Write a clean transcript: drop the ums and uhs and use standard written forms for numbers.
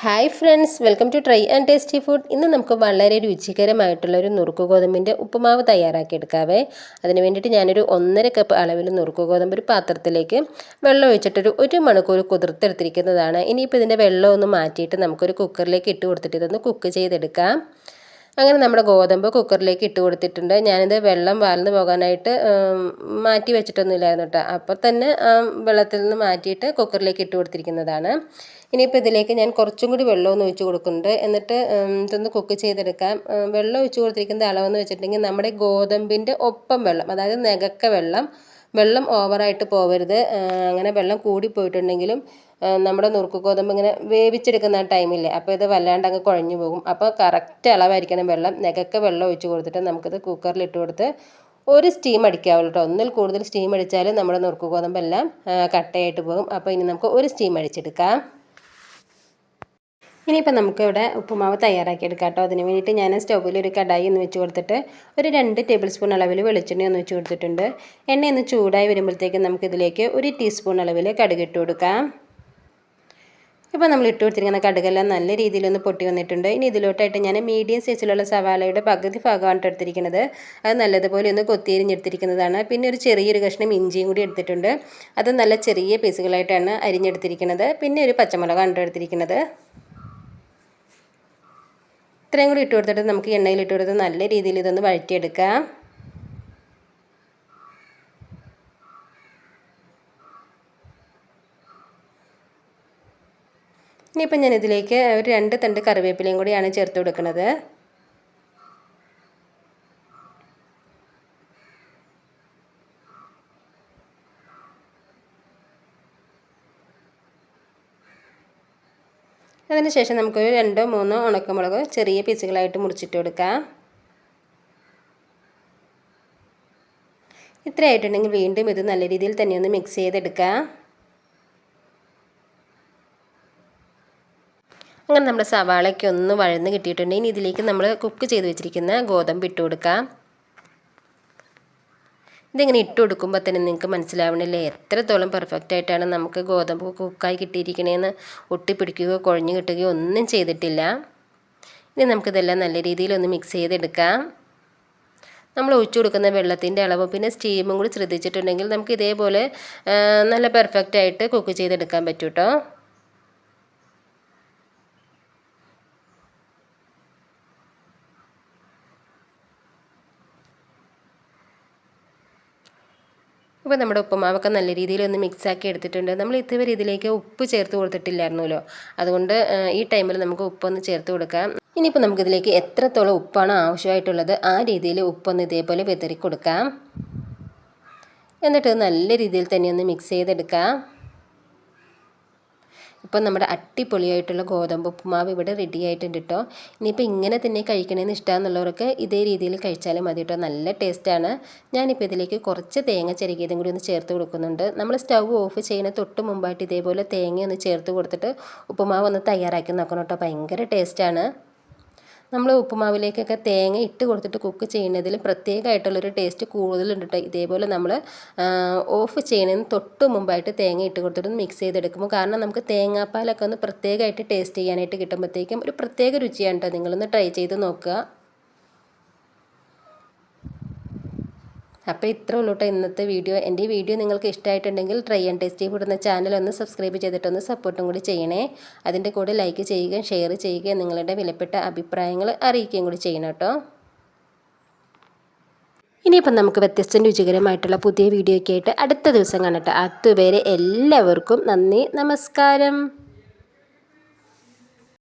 Hi friends, welcome to try and tasty food. ഇന്ന് നമുക്ക് വളരെ രുചികരമായിട്ടുള്ള ഒരു നുറുക്ക് ഗോതമ്പിൻ്റെ ഉപ്പുമാവ് തയ്യാറാക്കിയെടുക്കാവേ. അതിന് വേണ്ടിയിട്ട് ഞാനൊരു 1.5 കപ്പ് അളവിൽ നുറുക്ക് ഗോതമ്പ് ഒരു പാത്രത്തിലേക്ക് വെള്ളം ഒഴിച്ചിട്ടൊരു 1 മണിക്കൂർ കുതിർത്തെടുത്തിരിക്കുന്നതാണ്. ഇനിയിപ്പോൾ ഇതിൻ്റെ വെള്ളം ഒന്ന് മാറ്റിയിട്ട് നമുക്കൊരു കുക്കറിലേക്ക് ഇട്ട് കൊടുത്തിട്ട് ഇതൊന്ന് കുക്ക് ചെയ്തെടുക്കാം. അങ്ങനെ നമ്മുടെ ഗോതമ്പ് കുക്കറിലേക്ക് ഇട്ട് കൊടുത്തിട്ടുണ്ട്. ഞാനിത് വെള്ളം വാർന്നു പോകാനായിട്ട് മാറ്റി വെച്ചിട്ടൊന്നുമില്ലായിരുന്നു കേട്ടോ. അപ്പോൾ തന്നെ വെള്ളത്തിൽ നിന്ന് മാറ്റിയിട്ട് കുക്കറിലേക്ക് ഇട്ട് കൊടുത്തിരിക്കുന്നതാണ്. ഇനിയിപ്പോൾ ഇതിലേക്ക് ഞാൻ കുറച്ചും കൂടി വെള്ളമൊന്ന് ഒഴിച്ച് കൊടുക്കുന്നുണ്ട്. എന്നിട്ട് ഇതൊന്ന് കുക്ക് ചെയ്തെടുക്കാം. വെള്ളം ഒഴിച്ച് കൊടുത്തിരിക്കുന്ന അളവെന്ന് വെച്ചിട്ടുണ്ടെങ്കിൽ നമ്മുടെ ഗോതമ്പിൻ്റെ ഒപ്പം വെള്ളം, അതായത് നെകക്ക വെള്ളം ഓവറായിട്ട് പോകരുത്. അങ്ങനെ വെള്ളം കൂടിപ്പോയിട്ടുണ്ടെങ്കിലും നമ്മുടെ നുറുക്ക് ഗോതമ്പ് ഇങ്ങനെ വേവിച്ചെടുക്കുന്ന ടൈമില്ലേ, അപ്പോൾ ഇത് വല്ലാണ്ട് അങ്ങ് കുഴഞ്ഞു പോകും. അപ്പോൾ കറക്റ്റ് അളവായിരിക്കണം വെള്ളം. നെകക്ക വെള്ളം ഒഴിച്ച് കൊടുത്തിട്ട് നമുക്കിത് കുക്കറിൽ ഇട്ട് കൊടുത്ത് ഒരു സ്റ്റീം അടിക്കാവുള്ളൂ കേട്ടോ. ഒന്നിൽ കൂടുതൽ സ്റ്റീം അടിച്ചാൽ നമ്മുടെ നുറുക്ക് ഗോതമ്പെല്ലാം കട്ടയായിട്ട് പോകും. അപ്പോൾ ഇനി നമുക്ക് ഒരു സ്റ്റീം അടിച്ചെടുക്കാം. ഇനിയിപ്പോൾ നമുക്കിവിടെ ഉപ്പുമാവ് തയ്യാറാക്കിയെടുക്കാം കേട്ടോ. അതിന് വേണ്ടിയിട്ട് ഞാൻ സ്റ്റൗവിൽ ഒരു കടായി ഒന്ന് വെച്ച് കൊടുത്തിട്ട് ഒരു 2 ടേബിൾ സ്പൂൺ അളവിൽ വെളിച്ചെണ്ണ ഒന്ന് വെച്ച് കൊടുത്തിട്ടുണ്ട്. എണ്ണ ഒന്ന് ചൂടായി വരുമ്പോഴത്തേക്കും നമുക്കിതിലേക്ക് 1 ടീസ്പൂൺ അളവിൽ കടുക് ഇട്ട് കൊടുക്കാം. ഇപ്പോൾ നമ്മൾ ഇട്ട് കൊടുത്തിരിക്കുന്ന കടുകെല്ലാം നല്ല രീതിയിലൊന്ന് പൊട്ടി വന്നിട്ടുണ്ട്. ഇനി ഇതിലോട്ടായിട്ട് ഞാൻ മീഡിയം സൈസിലുള്ള സവാളയുടെ പകുതി ഭാഗമാണ് എടുത്തിരിക്കുന്നത്. അത് നല്ലതുപോലെ ഒന്ന് കൊത്തിയരിഞ്ഞെടുത്തിരിക്കുന്നതാണ്. പിന്നെ ഒരു ചെറിയൊരു കഷ്ണം ഇഞ്ചിയും കൂടി എടുത്തിട്ടുണ്ട്. അത് നല്ല ചെറിയ പീസുകളായിട്ടാണ് അരിഞ്ഞെടുത്തിരിക്കുന്നത്. പിന്നെ ഒരു പച്ചമുളകാണ് എടുത്തിരിക്കുന്നത്. ഇത്രയും കൂടി ഇട്ട് കൊടുത്തിട്ട് നമുക്ക് എണ്ണയിൽ ഇട്ട് കൊടുത്ത് നല്ല രീതിയിൽ ഇതൊന്ന് വഴറ്റിയെടുക്കാം. ഇനിയിപ്പോൾ ഞാൻ ഇതിലേക്ക് ഒരു 2 തണ്ട് കറിവേപ്പിലയും കൂടിയാണ് ചേർത്ത് കൊടുക്കുന്നത്. അതിനുശേഷം നമുക്കൊരു 2-3 ഉണക്കമുളക് ചെറിയ പീസുകളായിട്ട് മുറിച്ചിട്ട് കൊടുക്കാം. ഇത്രയായിട്ടുണ്ടെങ്കിൽ വീണ്ടും ഇത് നല്ല രീതിയിൽ തന്നെ ഒന്ന് മിക്സ് ചെയ്തെടുക്കാം. അങ്ങനെ നമ്മുടെ സവാളയ്ക്ക് ഒന്ന് വഴന്ന് കിട്ടിയിട്ടുണ്ടെങ്കിൽ ഇനി ഇതിലേക്ക് നമ്മൾ കുക്ക് ചെയ്ത് വെച്ചിരിക്കുന്ന ഗോതമ്പ് ഇട്ട് കൊടുക്കാം. ഇതിങ്ങനെ ഇട്ട് കൊടുക്കുമ്പോൾ തന്നെ നിങ്ങൾക്ക് മനസ്സിലാവണില്ലേ എത്രത്തോളം പെർഫെക്റ്റ് ആയിട്ടാണ് നമുക്ക് ഗോതമ്പ് കുക്കായി കിട്ടിയിരിക്കണേന്ന്. ഒട്ടിപ്പിടിക്കുകയോ കുഴഞ്ഞു കിട്ടുകയോ ഒന്നും ചെയ്തിട്ടില്ല. ഇനി നമുക്കിതെല്ലാം നല്ല രീതിയിലൊന്ന് മിക്സ് ചെയ്തെടുക്കാം. നമ്മൾ ഒഴിച്ചു കൊടുക്കുന്ന വെള്ളത്തിൻ്റെ അളവ് പിന്നെ സ്റ്റീമും കൂടി ശ്രദ്ധിച്ചിട്ടുണ്ടെങ്കിൽ നമുക്ക് ഇതേപോലെ നല്ല പെർഫെക്റ്റ് ആയിട്ട് കുക്ക് ചെയ്തെടുക്കാൻ പറ്റും കേട്ടോ. ഇപ്പോൾ നമ്മുടെ ഉപ്പുമാവൊക്കെ നല്ല രീതിയിൽ ഒന്ന് മിക്സാക്കി എടുത്തിട്ടുണ്ട്. നമ്മൾ ഇതുവരെ ഇതിലേക്ക് ഉപ്പ് ചേർത്ത് കൊടുത്തിട്ടില്ലായിരുന്നല്ലോ. അതുകൊണ്ട് ഈ ടൈമിൽ നമുക്ക് ഉപ്പൊന്ന് ചേർത്ത് കൊടുക്കാം. ഇനിയിപ്പോൾ നമുക്കിതിലേക്ക് എത്രത്തോളം ഉപ്പാണ് ആവശ്യമായിട്ടുള്ളത് ആ രീതിയിൽ ഉപ്പൊന്ന് ഇതേപോലെ വിതറി കൊടുക്കാം. എന്നിട്ട് നല്ല രീതിയിൽ തന്നെ ഒന്ന് മിക്സ് ചെയ്തെടുക്കാം. ഇപ്പം നമ്മുടെ അടിപൊളിയായിട്ടുള്ള ഗോതമ്പ് ഉപ്പുമാവ് ഇവിടെ റെഡി ആയിട്ടുണ്ട് കേട്ടോ. ഇനിയിപ്പോൾ ഇങ്ങനെ തന്നെ കഴിക്കണമെന്ന് ഇഷ്ടമാണെന്നുള്ളവർക്ക് ഇതേ രീതിയിൽ കഴിച്ചാലും മതി കേട്ടോ. നല്ല ടേസ്റ്റാണ്. ഞാനിപ്പോൾ ഇതിലേക്ക് കുറച്ച് തേങ്ങ ചിരകിയതും കൂടി ഒന്ന് ചേർത്ത് കൊടുക്കുന്നുണ്ട്. നമ്മൾ സ്റ്റൗ ഓഫ് ചെയ്യുന്ന തൊട്ട് മുമ്പായിട്ട് ഇതേപോലെ തേങ്ങ ഒന്ന് ചേർത്ത് കൊടുത്തിട്ട് ഉപ്പുമാവ് ഒന്ന് തയ്യാറാക്കി നോക്കണം കേട്ടോ. ഭയങ്കര ടേസ്റ്റാണ്. നമ്മൾ ഉപ്പുമാവിലേക്കൊക്കെ തേങ്ങ ഇട്ട് കൊടുത്തിട്ട് കുക്ക് ചെയ്യുന്നതിൽ പ്രത്യേകമായിട്ടുള്ളൊരു ടേസ്റ്റ് കൂടുതലുണ്ട് കേട്ടോ. ഇതേപോലെ നമ്മൾ ഓഫ് ചെയ്യുന്നതിന് തൊട്ട് മുമ്പായിട്ട് തേങ്ങ ഇട്ട് കൊടുത്തിട്ട് മിക്സ് ചെയ്തെടുക്കുമ്പോൾ, കാരണം നമുക്ക് തേങ്ങാപ്പാലൊക്കെ ഒന്ന് പ്രത്യേകമായിട്ട് ടേസ്റ്റ് ചെയ്യാനായിട്ട് കിട്ടുമ്പോഴത്തേക്കും ഒരു പ്രത്യേക രുചിയാണ് കേട്ടോ. നിങ്ങളൊന്ന് ട്രൈ ചെയ്ത് നോക്കുക. അപ്പോൾ ഇത്രേ ഉള്ളൂ കേട്ടോ ഇന്നത്തെ വീഡിയോ. എൻ്റെ ഈ വീഡിയോ നിങ്ങൾക്ക് ഇഷ്ടമായിട്ടുണ്ടെങ്കിൽ ട്രൈ ആൻഡ് ടേസ്റ്റി ഫുഡ് എന്ന ചാനൽ ഒന്ന് സബ്സ്ക്രൈബ് ചെയ്തിട്ടൊന്ന് സപ്പോർട്ടും കൂടി ചെയ്യണേ. അതിൻ്റെ കൂടെ ലൈക്ക് ചെയ്യുകയും ഷെയർ ചെയ്യുകയും നിങ്ങളുടെ വിലപ്പെട്ട അഭിപ്രായങ്ങൾ അറിയിക്കുകയും കൂടി ചെയ്യണം കേട്ടോ. ഇനിയിപ്പം നമുക്ക് വ്യത്യസ്ത രുചികരമായിട്ടുള്ള പുതിയ വീഡിയോ ഒക്കെ ആയിട്ട് അടുത്ത ദിവസം കാണട്ടെ. അതുവരെ എല്ലാവർക്കും നന്ദി, നമസ്കാരം.